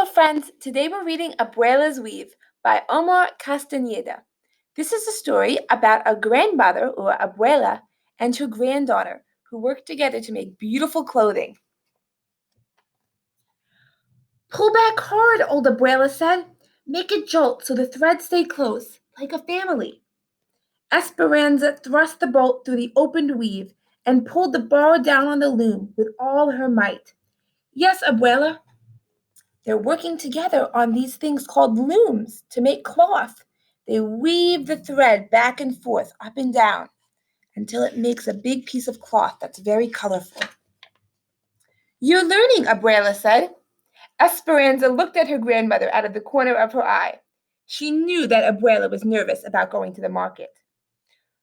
friends. Today we're reading Abuela's Weave by Omar Castaneda. This is a story about a grandmother, or Abuela, and her granddaughter who worked together to make beautiful clothing. Pull back hard, old Abuela said. Make it jolt so the threads stay close, like a family. Esperanza thrust the bolt through the opened weave and pulled the bar down on the loom with all her might. Yes, Abuela. They're working together on these things called looms to make cloth. They weave the thread back and forth, up and down, until it makes a big piece of cloth that's very colorful. You're learning, Abuela said. Esperanza looked at her grandmother out of the corner of her eye. She knew that Abuela was nervous about going to the market.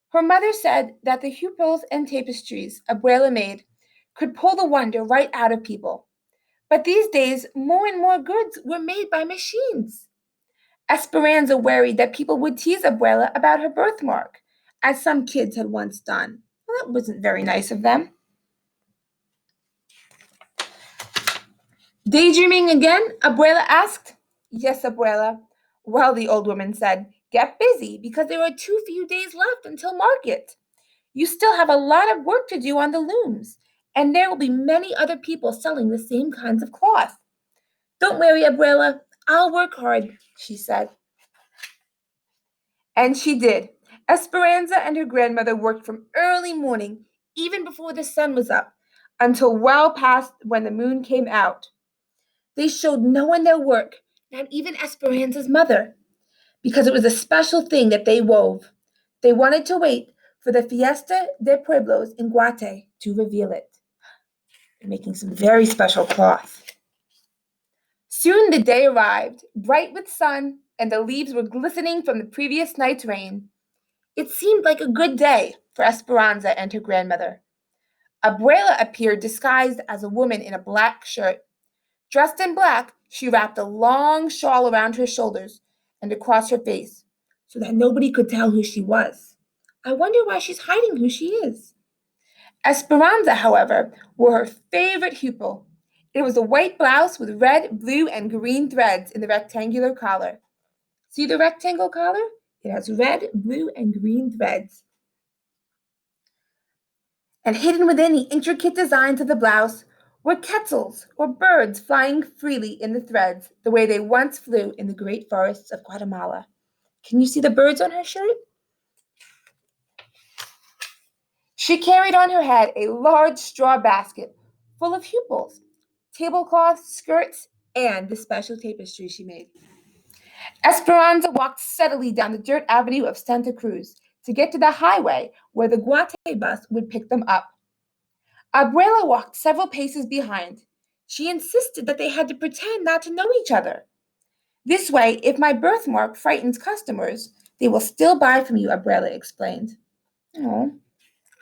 Her mother said that the hupils and tapestries Abuela made could pull the wonder right out of people. But these days, more and more goods were made by machines. Esperanza worried that people would tease Abuela about her birthmark, as some kids had once done. Well, that wasn't very nice of them. Daydreaming again? Abuela asked. Yes, Abuela. Well, the old woman said, get busy because there are too few days left until market. You still have a lot of work to do on the looms, and there will be many other people selling the same kinds of cloth. Don't worry, Abuela. I'll work hard, she said. And she did. Esperanza and her grandmother worked from early morning, even before the sun was up, until well past when the moon came out. They showed no one their work, not even Esperanza's mother, because it was a special thing that they wove. They wanted to wait for the Fiesta de Pueblos in Guate to reveal it. They're making some very special cloth. Soon the day arrived, bright with sun, and the leaves were glistening from the previous night's rain. It seemed like a good day for Esperanza and her grandmother. Abuela appeared disguised as a woman in a black shirt. Dressed in black, she wrapped a long shawl around her shoulders and across her face so that nobody could tell who she was. I wonder why she's hiding who she is. Esperanza, however, wore her favorite hupil. It was a white blouse with red, blue, and green threads in the rectangular collar. See the rectangle collar? It has red, blue, and green threads. And hidden within the intricate designs of the blouse were quetzals, or birds flying freely in the threads, the way they once flew in the great forests of Guatemala. Can you see the birds on her shirt? She carried on her head a large straw basket full of hupils, tablecloths, skirts, and the special tapestry she made. Esperanza walked steadily down the dirt avenue of Santa Cruz to get to the highway where the Guate bus would pick them up. Abuela walked several paces behind. She insisted that they had to pretend not to know each other. This way, if my birthmark frightens customers, they will still buy from you, Abuela explained. Oh,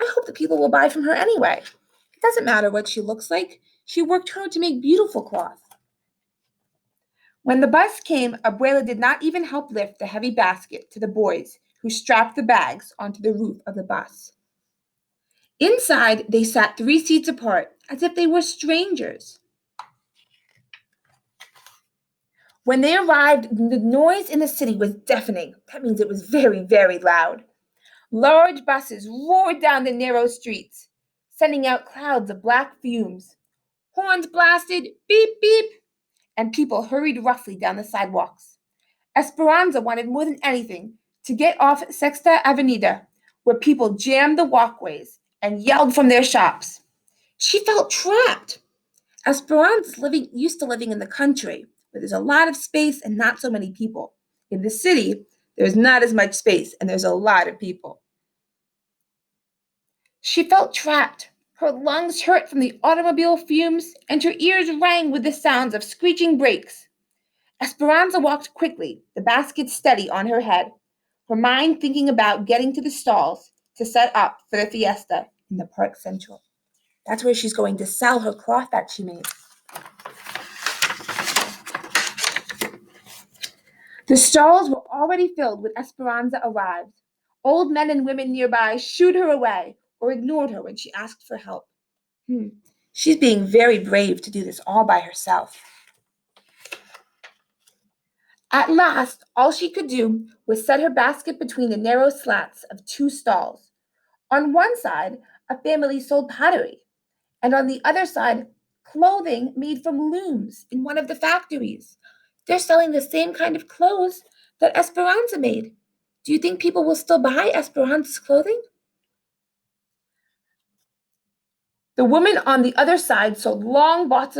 I hope that people will buy from her anyway. It doesn't matter what she looks like. She worked hard to make beautiful cloth. When the bus came, Abuela did not even help lift the heavy basket to the boys who strapped the bags onto the roof of the bus. Inside, they sat 3 seats apart, as if they were strangers. When they arrived, the noise in the city was deafening. That means it was very, very loud. Large buses roared down the narrow streets, sending out clouds of black fumes. Horns blasted, beep, beep, and people hurried roughly down the sidewalks. Esperanza wanted more than anything to get off Sexta Avenida, where people jammed the walkways and yelled from their shops. She felt trapped. Esperanza's used to living in the country, where there's a lot of space and not so many people. In the city, there's not as much space and there's a lot of people. She felt trapped. Her lungs hurt from the automobile fumes, and her ears rang with the sounds of screeching brakes. Esperanza walked quickly, the basket steady on her head, her mind thinking about getting to the stalls to set up for the fiesta in the Park Central. That's where she's going to sell her cloth that she made. The stalls were already filled when Esperanza arrived. Old men and women nearby shooed her away or ignored her when she asked for help. She's being very brave to do this all by herself. At last, all she could do was set her basket between the narrow slats of two stalls. On one side, a family sold pottery, and on the other side, clothing made from looms in one of the factories. They're selling the same kind of clothes that Esperanza made. Do you think people will still buy Esperanza's clothing? The woman on the other side sold long bolts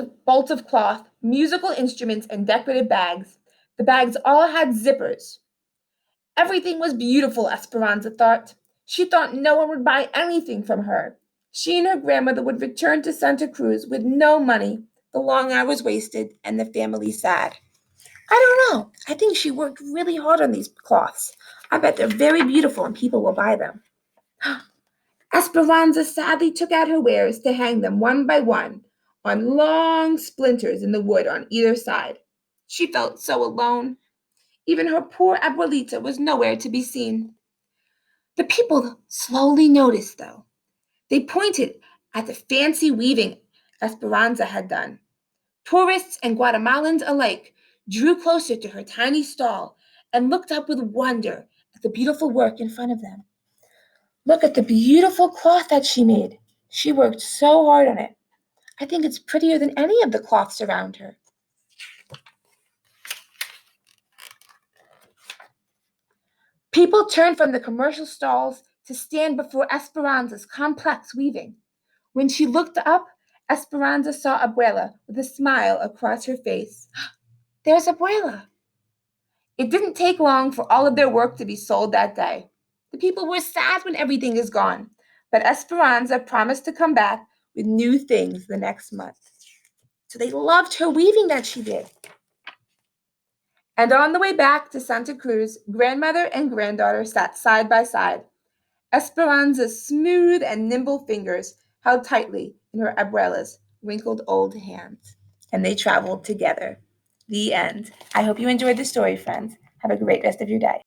of cloth, musical instruments, and decorative bags. The bags all had zippers. Everything was beautiful, Esperanza thought. She thought no one would buy anything from her. She and her grandmother would return to Santa Cruz with no money, the long hours wasted, and the family sad. I don't know. I think she worked really hard on these cloths. I bet they're very beautiful and people will buy them. Esperanza sadly took out her wares to hang them one by one on long splinters in the wood on either side. She felt so alone. Even her poor Abuelita was nowhere to be seen. The people slowly noticed, though. They pointed at the fancy weaving Esperanza had done. Tourists and Guatemalans alike drew closer to her tiny stall and looked up with wonder at the beautiful work in front of them. Look at the beautiful cloth that she made. She worked so hard on it. I think it's prettier than any of the cloths around her. People turned from the commercial stalls to stand before Esperanza's complex weaving. When she looked up, Esperanza saw Abuela with a smile across her face. There's Abuela. It didn't take long for all of their work to be sold that day. The people were sad when everything is gone, but Esperanza promised to come back with new things the next month. So they loved her weaving that she did. And on the way back to Santa Cruz, grandmother and granddaughter sat side by side. Esperanza's smooth and nimble fingers held tightly in her abuela's wrinkled old hands, and they traveled together. The end. I hope you enjoyed the story, friends. Have a great rest of your day.